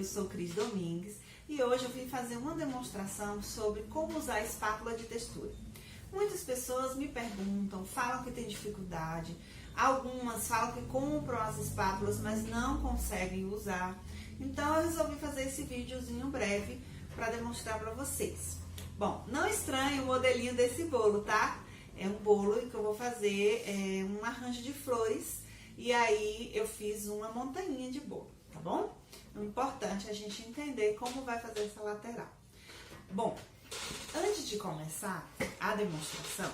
eu sou Cris Domingues e hoje eu vim fazer uma demonstração sobre como usar a espátula de textura. Muitas pessoas me perguntam, falam que tem dificuldade, algumas falam que compram as espátulas, mas não conseguem usar. Então eu resolvi fazer esse videozinho breve para demonstrar para vocês. Bom, não estranhe o modelinho desse bolo, tá? É um bolo que eu vou fazer um arranjo de flores e aí eu fiz uma montanha de bolo, tá bom? O importante é a gente entender como vai fazer essa lateral. Bom, antes de começar a demonstração,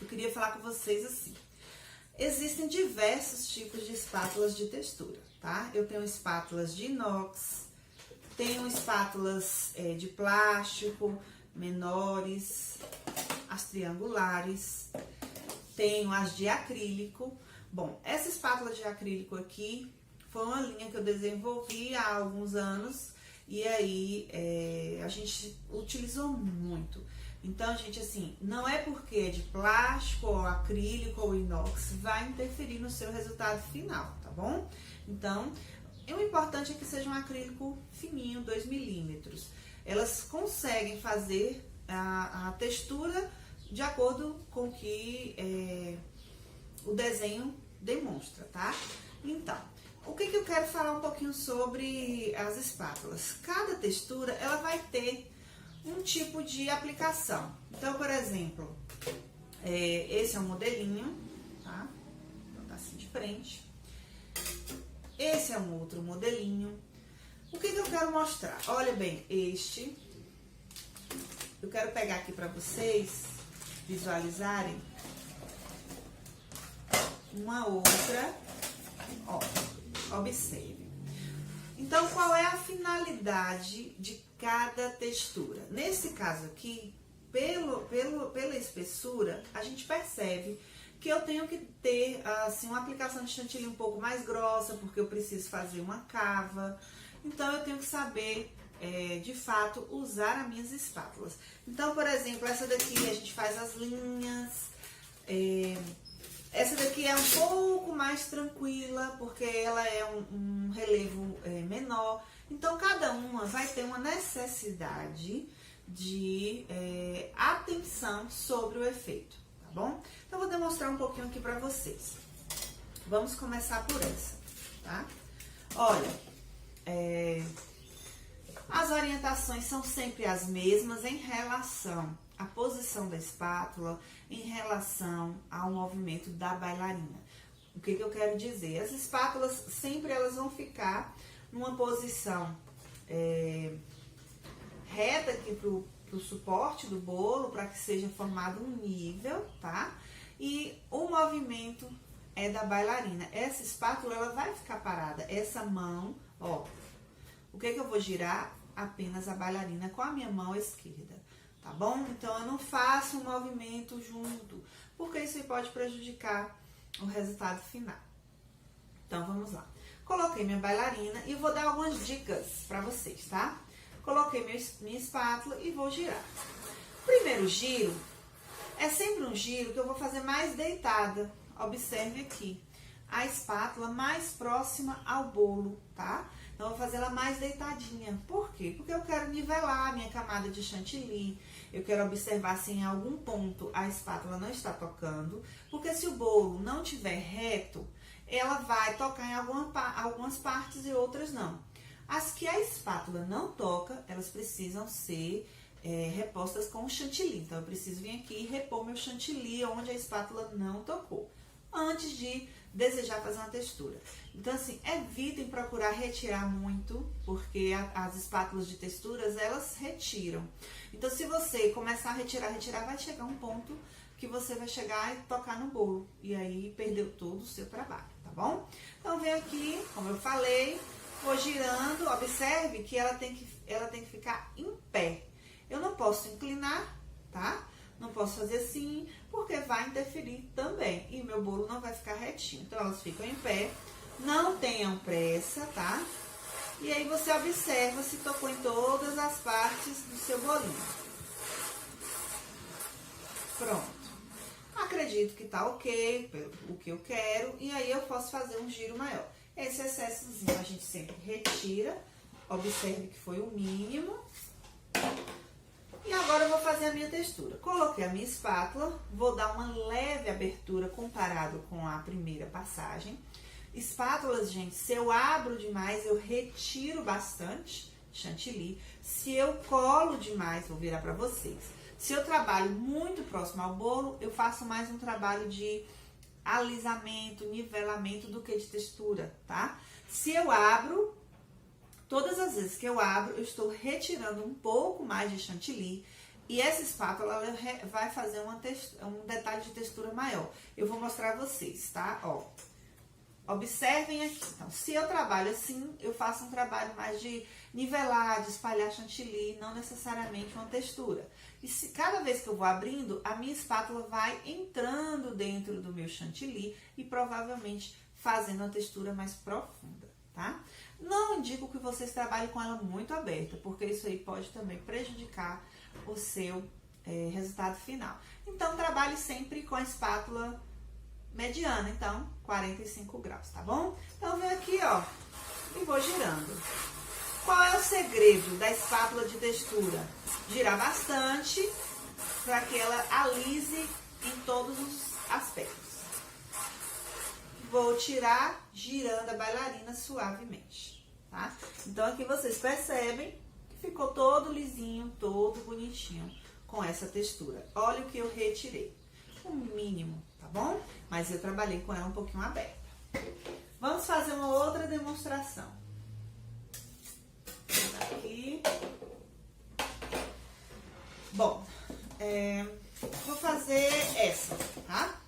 eu queria falar com vocês assim. Existem diversos tipos de espátulas de textura, tá? Eu tenho espátulas de inox, tenho espátulas de plástico, menores, as triangulares, tenho as de acrílico. Bom, essa espátula de acrílico aqui foi uma linha que eu desenvolvi há alguns anos e aí a gente utilizou muito. Então, gente, assim, não é porque é de plástico, ou acrílico, ou inox, vai interferir no seu resultado final, tá bom? Então, o importante é que seja um acrílico fininho, 2 milímetros. Elas conseguem fazer a textura de acordo com o que o desenho demonstra, tá? Então, o que eu quero falar um pouquinho sobre as espátulas? Cada textura, ela vai ter um tipo de aplicação. Então, por exemplo, esse é um modelinho, tá? Vou botar assim de frente. Esse é um outro modelinho. O que eu quero mostrar? Olha bem, eu quero pegar aqui para vocês visualizarem uma outra, ó, observe. Então, qual é a finalidade de cada textura? Nesse caso aqui, pela espessura, a gente percebe que eu tenho que ter, assim, uma aplicação de chantilly um pouco mais grossa, porque eu preciso fazer uma cava. Então, eu tenho que saber, de fato, usar as minhas espátulas. Então, por exemplo, essa daqui a gente faz as linhas. Essa daqui é um pouco mais tranquila, porque ela é um relevo menor. Então, cada uma vai ter uma necessidade de atenção sobre o efeito, tá bom? Então, eu vou demonstrar um pouquinho aqui pra vocês. Vamos começar por essa, tá? Olha, as orientações são sempre as mesmas em relação à posição da espátula, em relação ao movimento da bailarina. O que eu quero dizer? As espátulas sempre elas vão ficar numa posição reta aqui pro suporte do bolo, para que seja formado um nível, tá? E o movimento é da bailarina. Essa espátula ela vai ficar parada. Essa mão, ó, o que eu vou girar? Apenas a bailarina com a minha mão esquerda, tá bom? Então, eu não faço um movimento junto, porque isso pode prejudicar o resultado final. Então, vamos lá. Coloquei minha bailarina e vou dar algumas dicas pra vocês, tá? Coloquei minha espátula e vou girar. Primeiro giro é sempre um giro que eu vou fazer mais deitada. Observe aqui, a espátula mais próxima ao bolo, tá? Então, eu vou fazer ela mais deitadinha. Por quê? Porque eu quero nivelar a minha camada de chantilly. Eu quero observar se em algum ponto a espátula não está tocando. Porque se o bolo não estiver reto, ela vai tocar em algumas partes e outras não. As que a espátula não toca, elas precisam ser repostas com chantilly. Então, eu preciso vir aqui e repor meu chantilly onde a espátula não tocou, antes de desejar fazer uma textura. Então, assim, evitem procurar retirar muito, porque as espátulas de texturas, elas retiram. Então, se você começar a retirar, vai chegar um ponto que você vai chegar e tocar no bolo. E aí, perdeu todo o seu trabalho, tá bom? Então, vem aqui, como eu falei, vou girando. Observe que ela tem que ficar em pé. Eu não posso inclinar, tá? Não posso fazer assim, porque vai interferir também. E meu bolo não vai ficar retinho. Então, elas ficam em pé. Não tenham pressa, tá? E aí, você observa se tocou em todas as partes do seu bolinho. Pronto. Acredito que tá ok, o que eu quero. E aí, eu posso fazer um giro maior. Esse excessozinho a gente sempre retira. Observe que foi o mínimo. E agora eu vou fazer a minha textura. Coloquei a minha espátula, vou dar uma leve abertura comparado com a primeira passagem. Espátulas, gente, se eu abro demais, eu retiro bastante chantilly. Se eu colo demais, vou virar para vocês. Se eu trabalho muito próximo ao bolo, eu faço mais um trabalho de alisamento, nivelamento do que de textura, tá? Se eu abro, todas as vezes que eu abro, eu estou retirando um pouco mais de chantilly. E essa espátula ela vai fazer um detalhe de textura maior. Eu vou mostrar a vocês, tá? Ó, observem aqui. Então, se eu trabalho assim, eu faço um trabalho mais de nivelar, de espalhar chantilly, não necessariamente uma textura. E se cada vez que eu vou abrindo, a minha espátula vai entrando dentro do meu chantilly e provavelmente fazendo uma textura mais profunda, tá? Não indico que vocês trabalhem com ela muito aberta, porque isso aí pode também prejudicar o seu resultado final. Então, trabalhe sempre com a espátula mediana, então, 45 graus, tá bom? Então, eu venho aqui, ó, e vou girando. Qual é o segredo da espátula de textura? Girar bastante para que ela alise em todos os aspectos. Vou tirar girando a bailarina suavemente, tá? Então, aqui vocês percebem que ficou todo lisinho, todo bonitinho com essa textura. Olha o que eu retirei. O mínimo, tá bom? Mas eu trabalhei com ela um pouquinho aberta. Vamos fazer uma outra demonstração. Aqui. Bom, vou fazer essa, tá?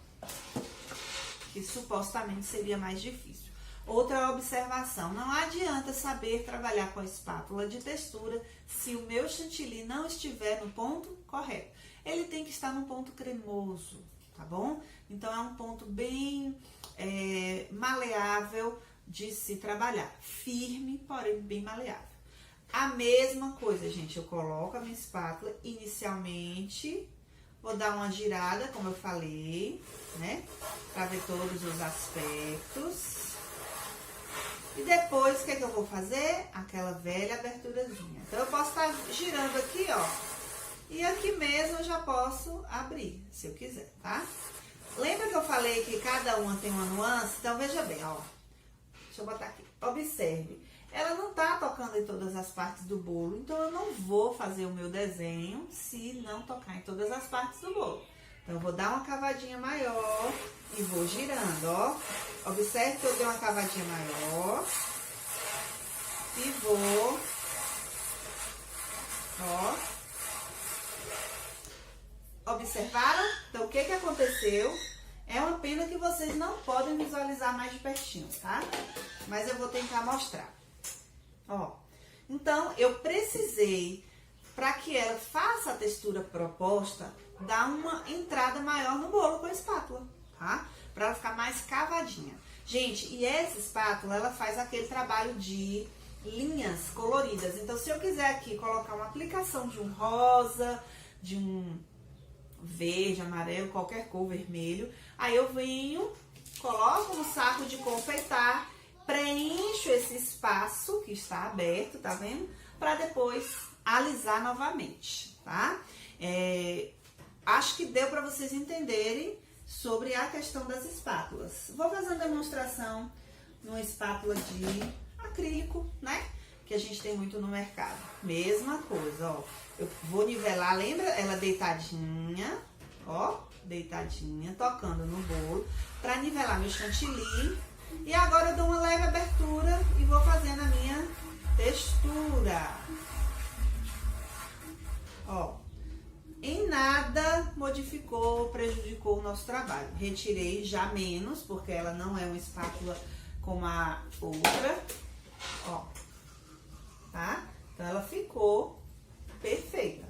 Que supostamente seria mais difícil. Outra observação, não adianta saber trabalhar com a espátula de textura se o meu chantilly não estiver no ponto correto. Ele tem que estar no ponto cremoso, tá bom? Então, é um ponto bem maleável de se trabalhar. Firme, porém bem maleável. A mesma coisa, gente, eu coloco a minha espátula inicialmente, vou dar uma girada, como eu falei, né? Pra ver todos os aspectos. E depois, o que é que eu vou fazer? Aquela velha aberturazinha. Então, eu posso estar girando aqui, ó. E aqui mesmo eu já posso abrir, se eu quiser, tá? Lembra que eu falei que cada uma tem uma nuance? Então, veja bem, ó. Deixa eu botar aqui. Observe. Ela não tá tocando em todas as partes do bolo, então eu não vou fazer o meu desenho se não tocar em todas as partes do bolo. Então, eu vou dar uma cavadinha maior e vou girando, ó. Observe que eu dei uma cavadinha maior e vou, ó. Observaram? Então, o que que aconteceu? É uma pena que vocês não podem visualizar mais de pertinho, tá? Mas eu vou tentar mostrar. Ó, então, eu precisei, para que ela faça a textura proposta, dar uma entrada maior no bolo com a espátula, tá? Para ela ficar mais cavadinha. Gente, e essa espátula, ela faz aquele trabalho de linhas coloridas. Então, se eu quiser aqui colocar uma aplicação de um rosa, de um verde, amarelo, qualquer cor, vermelho, aí eu venho, coloco no saco de confeitar, preencho esse espaço que está aberto, tá vendo? Para depois alisar novamente, tá? Acho que deu para vocês entenderem sobre a questão das espátulas. Vou fazer uma demonstração numa espátula de acrílico, né? Que a gente tem muito no mercado. Mesma coisa, ó. Eu vou nivelar, lembra? Ela deitadinha, ó. Deitadinha, tocando no bolo. Para nivelar meu chantilly. E agora eu dou uma leve abertura e vou fazendo a minha textura. Ó, em nada modificou, prejudicou o nosso trabalho. Retirei já menos, porque ela não é uma espátula como a outra. Ó, tá? Então, ela ficou perfeita.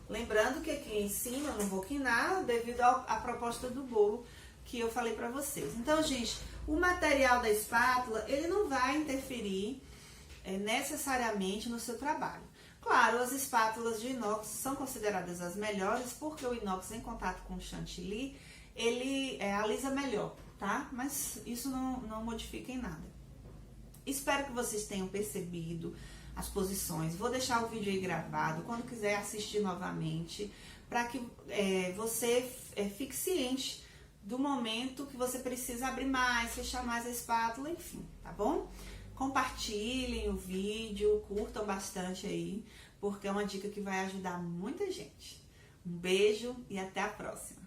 Lembrando que aqui em cima eu não vou quinar devido à proposta do bolo que eu falei pra vocês. Então, gente, o material da espátula, ele não vai interferir necessariamente no seu trabalho. Claro, as espátulas de inox são consideradas as melhores, porque o inox em contato com o chantilly, ele alisa melhor, tá? Mas isso não modifica em nada. Espero que vocês tenham percebido as posições. Vou deixar o vídeo aí gravado, quando quiser assistir novamente, para que você fique ciente do momento que você precisa abrir mais, fechar mais a espátula, enfim, tá bom? Compartilhem o vídeo, curtam bastante aí, porque é uma dica que vai ajudar muita gente. Um beijo e até a próxima!